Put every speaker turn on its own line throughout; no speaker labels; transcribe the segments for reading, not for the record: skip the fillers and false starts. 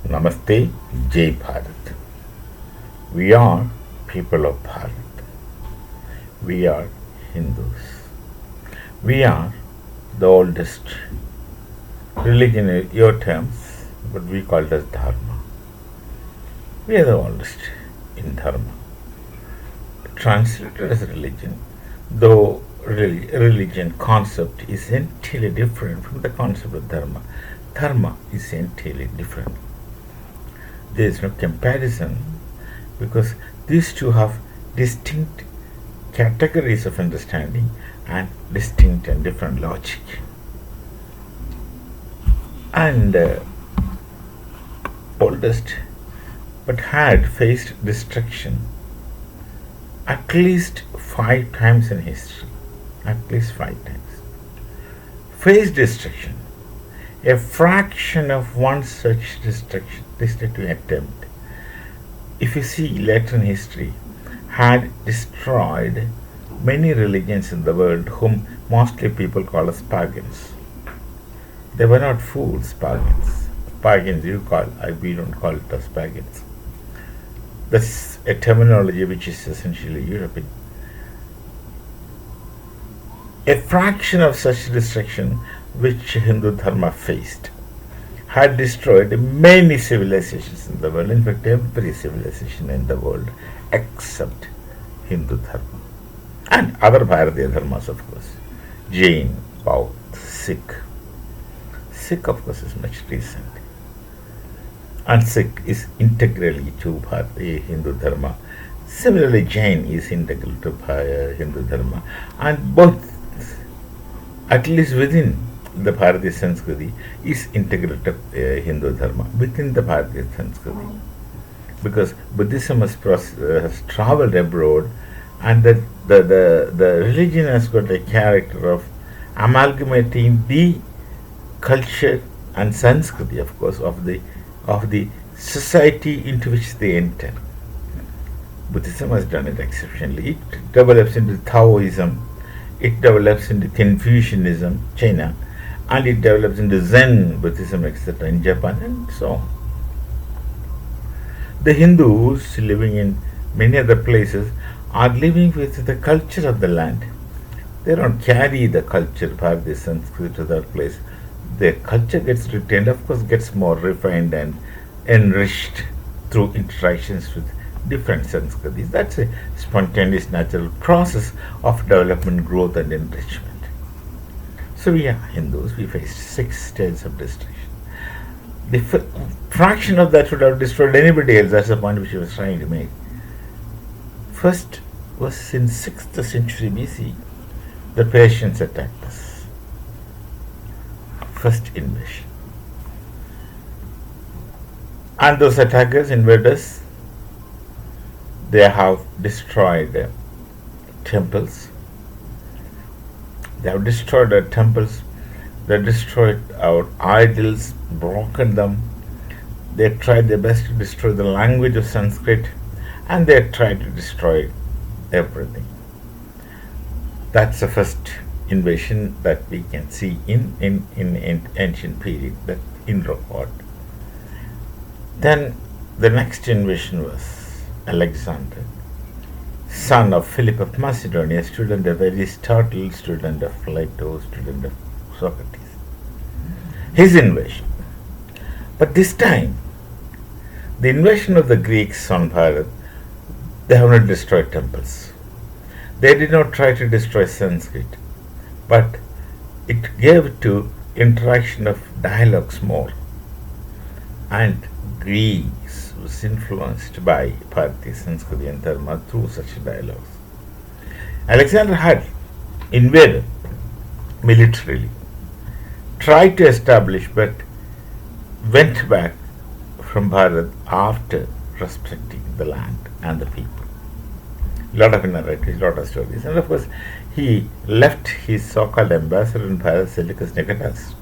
Namaste, Jai Bharat. We are people of Bharat. We are Hindus. We are the oldest religion in your terms, but we call it as Dharma. We are the oldest in Dharma. Translated as religion, though religion concept is entirely different from the concept of Dharma. Dharma is entirely different. There is no comparison because these two have distinct categories of understanding and distinct and different logic. And oldest but had faced destruction at least 5 times in history. At least 5 times. Faced destruction. A fraction of one such destructive attempt, if you see later in history, had destroyed many religions in the world whom mostly people call as pagans. They were not fools, pagans. Pagans we don't call it as pagans. That's a terminology which is essentially European. A fraction of such destruction which Hindu Dharma faced had destroyed many civilizations in the world, in fact every civilization in the world except Hindu Dharma. And other Bharatiya Dharmas, of course. Jain, Bauth, Sikh. Sikh, of course, is much recent. And Sikh is integrally to Hindu Dharma. Similarly, Jain is integral to Hindu Dharma. And both, at least within the Bharatiya Sanskriti, is integral to Hindu Dharma, within the Bharatiya Sanskriti. Because Buddhism has traveled abroad, and the religion has got a character of amalgamating the culture and Sanskriti, of course, of the society into which they enter. Buddhism has done it exceptionally. It develops into Taoism, it develops into Confucianism, China, and it develops into Zen Buddhism, etc., in Japan, and so on. The Hindus living in many other places are living with the culture of the land. They don't carry the culture, Bharatiya Sanskrit, to that place. Their culture gets retained, of course, gets more refined and enriched through interactions with different Sanskritis. That's a spontaneous, natural process of development, growth, and enrichment. So we are Hindus, we face 6 stages of destruction. The fraction of that would have destroyed anybody else. That's the point which I was trying to make. First was in 6th century BC, the Persians attacked us. First invasion. And those attackers, invaders, they have destroyed temples. They have destroyed our temples. They destroyed our idols, broken them. They tried their best to destroy the language of Sanskrit, and they tried to destroy everything. That's the first invasion that we can see in ancient period, that Indra-Horde. Then the next invasion was Alexander, son of Philip of Macedonia, student of Aristotle, student of Plato, student of Socrates. His invasion. But this time, the invasion of the Greeks on Bharat, they have not destroyed temples. They did not try to destroy Sanskrit, but it gave to interaction of dialogues more. And Greece was influenced by Bharatiya Sanskriti and Dharma through such dialogues. Alexander had invaded militarily, tried to establish, but went back from Bharat after respecting the land and the people. Lot of narratives, lot of stories. And of course, he left his so-called ambassador in Bharat, Seleucus Nicetas,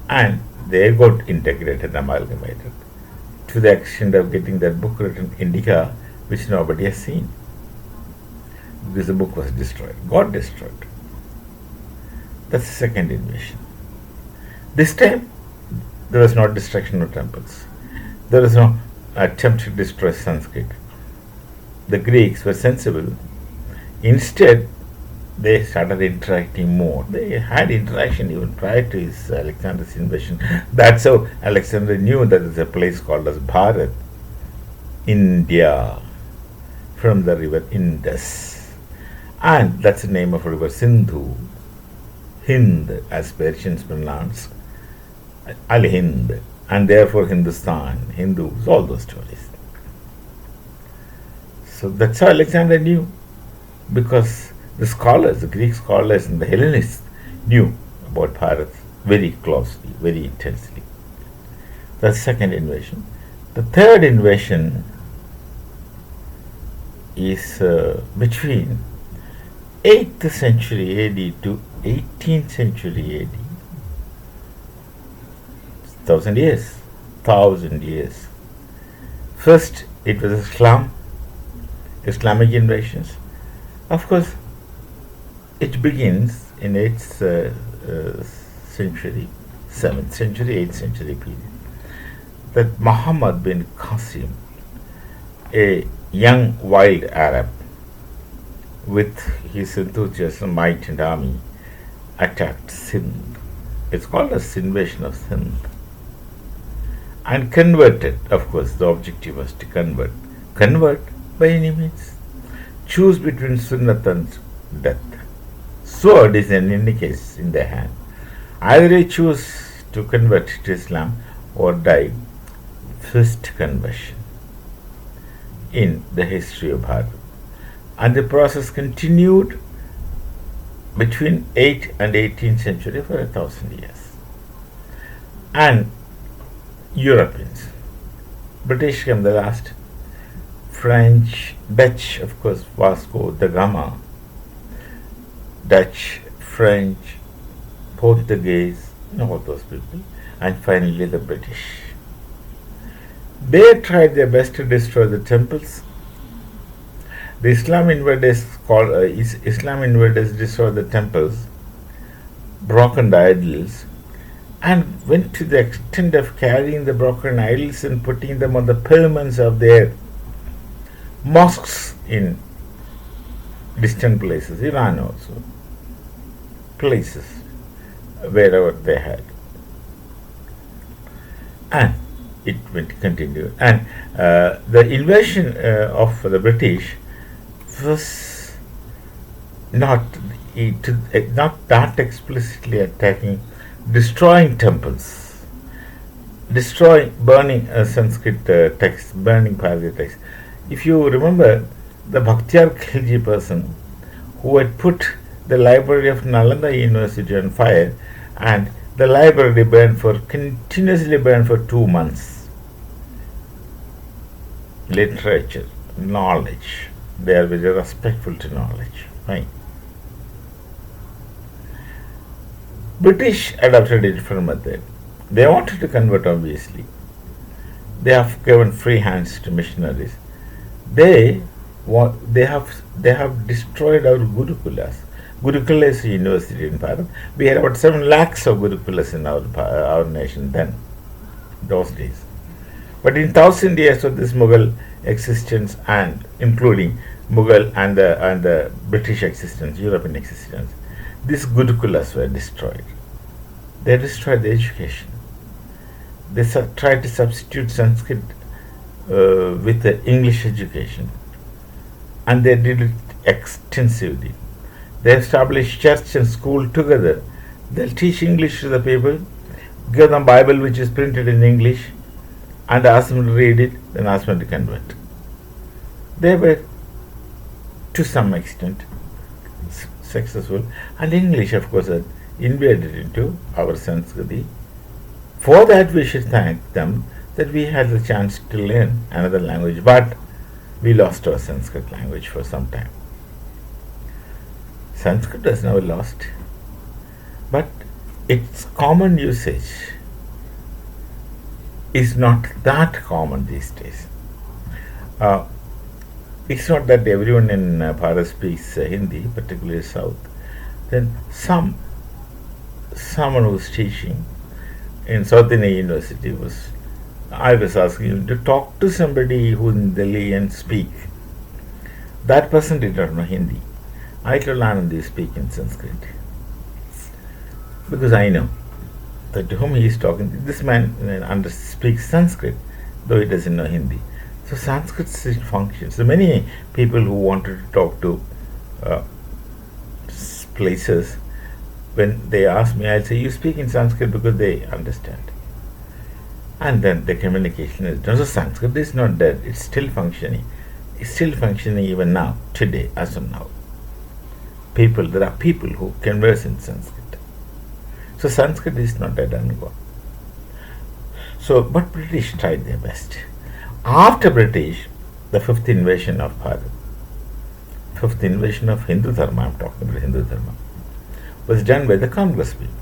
and they got integrated and amalgamated to the extent of getting that book written, Indica, which nobody has seen. Because the book was destroyed, got destroyed. That's the second invasion. This time, there was not destruction of temples. There is no attempt to destroy Sanskrit. The Greeks were sensible. Instead, they started interacting more. They had interaction even prior to his Alexander's invasion. That's how Alexander knew that there is a place called as Bharat, India, from the river Indus. And that's the name of river Sindhu, Hind, as Persians pronounce, Al Hind, and therefore Hindustan, Hindus, all those stories. So that's how Alexander knew, because the scholars, the Greek scholars and the Hellenists knew about Bharat very closely, very intensely. That's the second invasion. The third invasion is between 8th century AD to 18th century AD. 1,000 years. 1,000 years. First, it was Islam, Islamic invasions. Of course, it begins in 8th century, 7th century, 8th century period. That Muhammad bin Qasim, a young wild Arab, with his enthusiasm, might, and army, attacked Sindh. It's called as invasion of Sindh. And converted, of course, the objective was to convert. Convert by any means. Choose between sunnat and death. Sword is in any case in their hand. Either you choose to convert to Islam or die. First conversion in the history of Bharat. And the process continued between 8th and 18th century for 1,000 years. And Europeans, British came the last, French, Dutch, of course, Vasco da Gama, Dutch, French, Portuguese, all those people, and finally the British. They tried their best to destroy the temples. The Islam invaders destroyed the temples, broken the idols, and went to the extent of carrying the broken idols and putting them on the pyramids of their mosques in distant places, Iran also, places wherever they had. And it went continued. And the invasion of the British was not that explicitly attacking, destroying temples, burning Sanskrit texts, burning Pali texts. If you remember, the Bhaktiar Khilji person who had put the library of Nalanda University on fire, and the library continuously burned for 2 months. Literature, knowledge, they are very respectful to knowledge. Fine. British adopted a different method. They wanted to convert, obviously. They have given free hands to missionaries. They have destroyed our Gurukulas. Gurukula is a university in Bharat. We had about 7 lakhs of Gurukulas in our nation then, those days. But in 1,000 years of this Mughal existence, and including Mughal and the British existence, European existence, these Gurukulas were destroyed. They destroyed the education. They tried to substitute Sanskrit with the English education, and they did it extensively. They established church and school together. They'll teach English to the people, give them Bible which is printed in English, and ask them to read it, then ask them to convert. They were, to some extent, successful, and English, of course, had invaded into our Sanskriti. For that, we should thank them that we had the chance to learn another language, but we lost our Sanskrit language for some time. Sanskrit is now lost, but its common usage is not that common these days. It's not that everyone in Bharat speaks Hindi, particularly South. Then someone who was teaching in South Indian University was I was asking you to talk to somebody who in Delhi and speak. That person did not know Hindi. I told Anand you speak in Sanskrit. Because I know that to whom he is talking, this man speaks Sanskrit, though he doesn't know Hindi. So Sanskrit functions. So many people who wanted to talk to uh, places, when they ask me, I'll say, you speak in Sanskrit because they understand. And then the communication is done. So Sanskrit is not dead, it's still functioning. It's still functioning even now, today, as of now. There are people who converse in Sanskrit. So Sanskrit is not dead and gone. So, but British tried their best. After British, the fifth invasion of Bharat, fifth invasion of Hindu Dharma, I'm talking about Hindu Dharma, was done by the Congress people,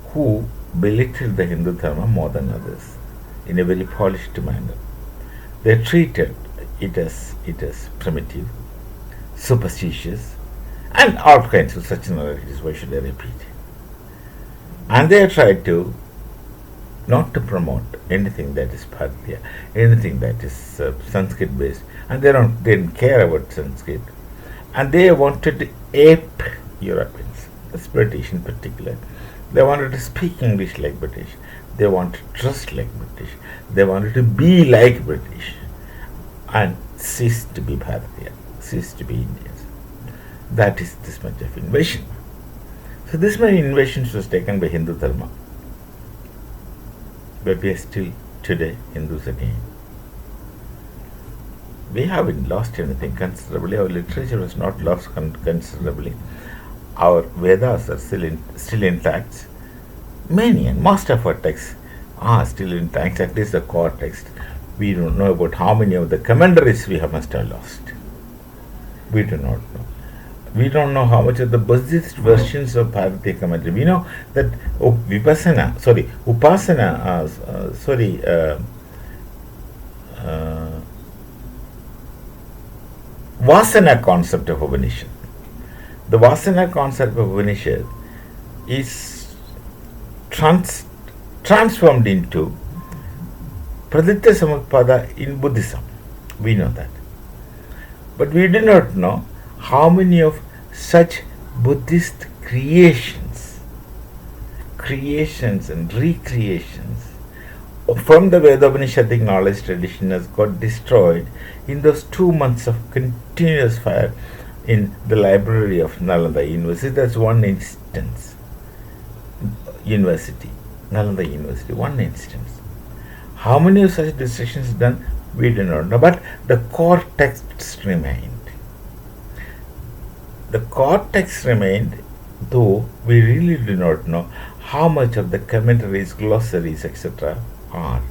who belittled the Hindu Dharma more than others in a very polished manner. They treated it as primitive, superstitious, and all kinds of such narratives. Why should I repeat? And they tried to not to promote anything that is Bharatiya, anything that is Sanskrit based, and they didn't care about Sanskrit, and they wanted to ape Europeans, that's British in particular. They wanted to speak English like British. They wanted to dress like British. They wanted to be like British, and cease to be Bharatiya, cease to be Indians. That is this much of invasion. So this many invasions was taken by Hindu Dharma. But we are still today Hindus again. We haven't lost anything considerably. Our literature was not lost considerably. Our Vedas are still intact. Many and most of our texts are still intact, at least the core text. We don't know about how many of the commentaries we must have lost. We do not know. We don't know how much of the Buddhist versions of Bharatiya commentary. We know that Upasana Vasana concept of Upanishad. The Vasana concept of Upanishad is transformed into Praditya Samutpada in Buddhism. We know that. But we do not know how many of such Buddhist creations and recreations from the Veda-Upanishadic knowledge tradition has got destroyed in those 2 months of continuous fire in the library of Nalanda University. That's one instance. Nalanda University, one instance. How many of such destructions done, we do not know. But the core texts remained. The core text remained, though we really do not know how much of the commentaries, glossaries, etc. are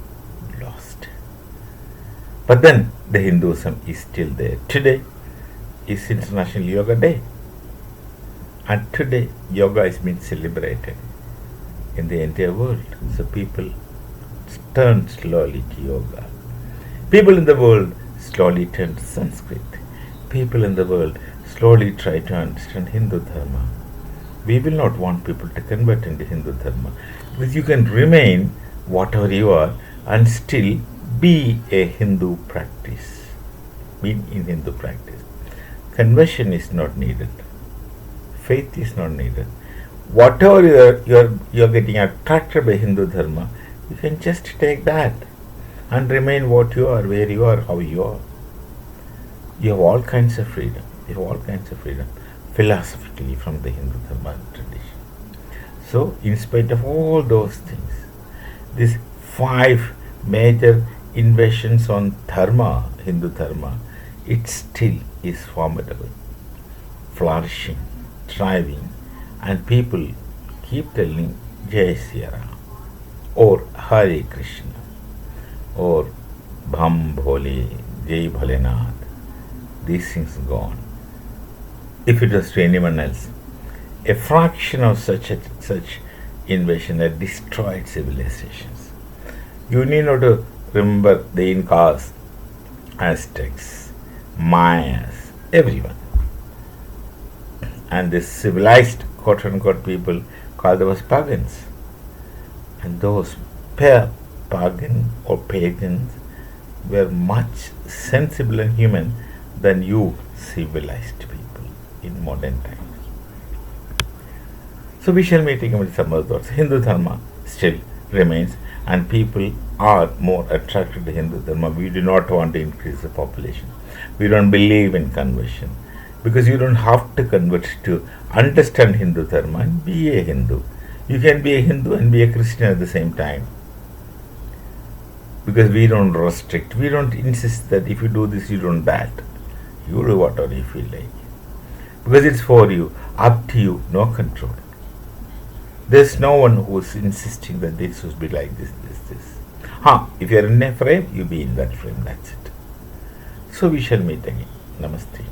lost. But then the Hinduism is still there. Today is International Yoga Day. And today yoga is being celebrated in the entire world. So people turn slowly to yoga. People in the world slowly turn to Sanskrit. People in the world slowly try to understand Hindu Dharma. We will not want people to convert into Hindu Dharma, because you can remain whatever you are and still be a Hindu practice. Be in Hindu practice. Conversion is not needed. Faith is not needed. Whatever you're getting attracted by Hindu Dharma, you can just take that and remain what you are, where you are, how you are. You have all kinds of freedom. Philosophically from the Hindu Dharma tradition. So, in spite of all those things, these 5 major invasions on Dharma, Hindu Dharma, it still is formidable, flourishing, thriving, and people keep telling Jai Siya Ram, or Hare Krishna, or Bham Bhole, Jai Bholenath. These things gone. If it was to anyone else, a fraction of such invasion had destroyed civilizations. You need not to remember the Incas, Aztecs, Mayas, everyone. And this civilized quote unquote people called them as pagans. And those pagans were much sensible and human than you civilized people in modern times. So we shall meet again with some other thoughts. Hindu Dharma still remains, and people are more attracted to Hindu Dharma. We do not want to increase the population. We don't believe in conversion, because you don't have to convert to understand Hindu Dharma and be a Hindu. You can be a Hindu and be a Christian at the same time, because we don't restrict. We don't insist that if you do this, you don't that. You do whatever you feel like, because it's for you, up to you, no control. There's no one who's insisting that this should be like this. If you're in a frame, you be in that frame, that's it. So we shall meet again. Namaste.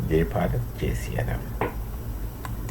Jai Bharat, Jai Siya Ram.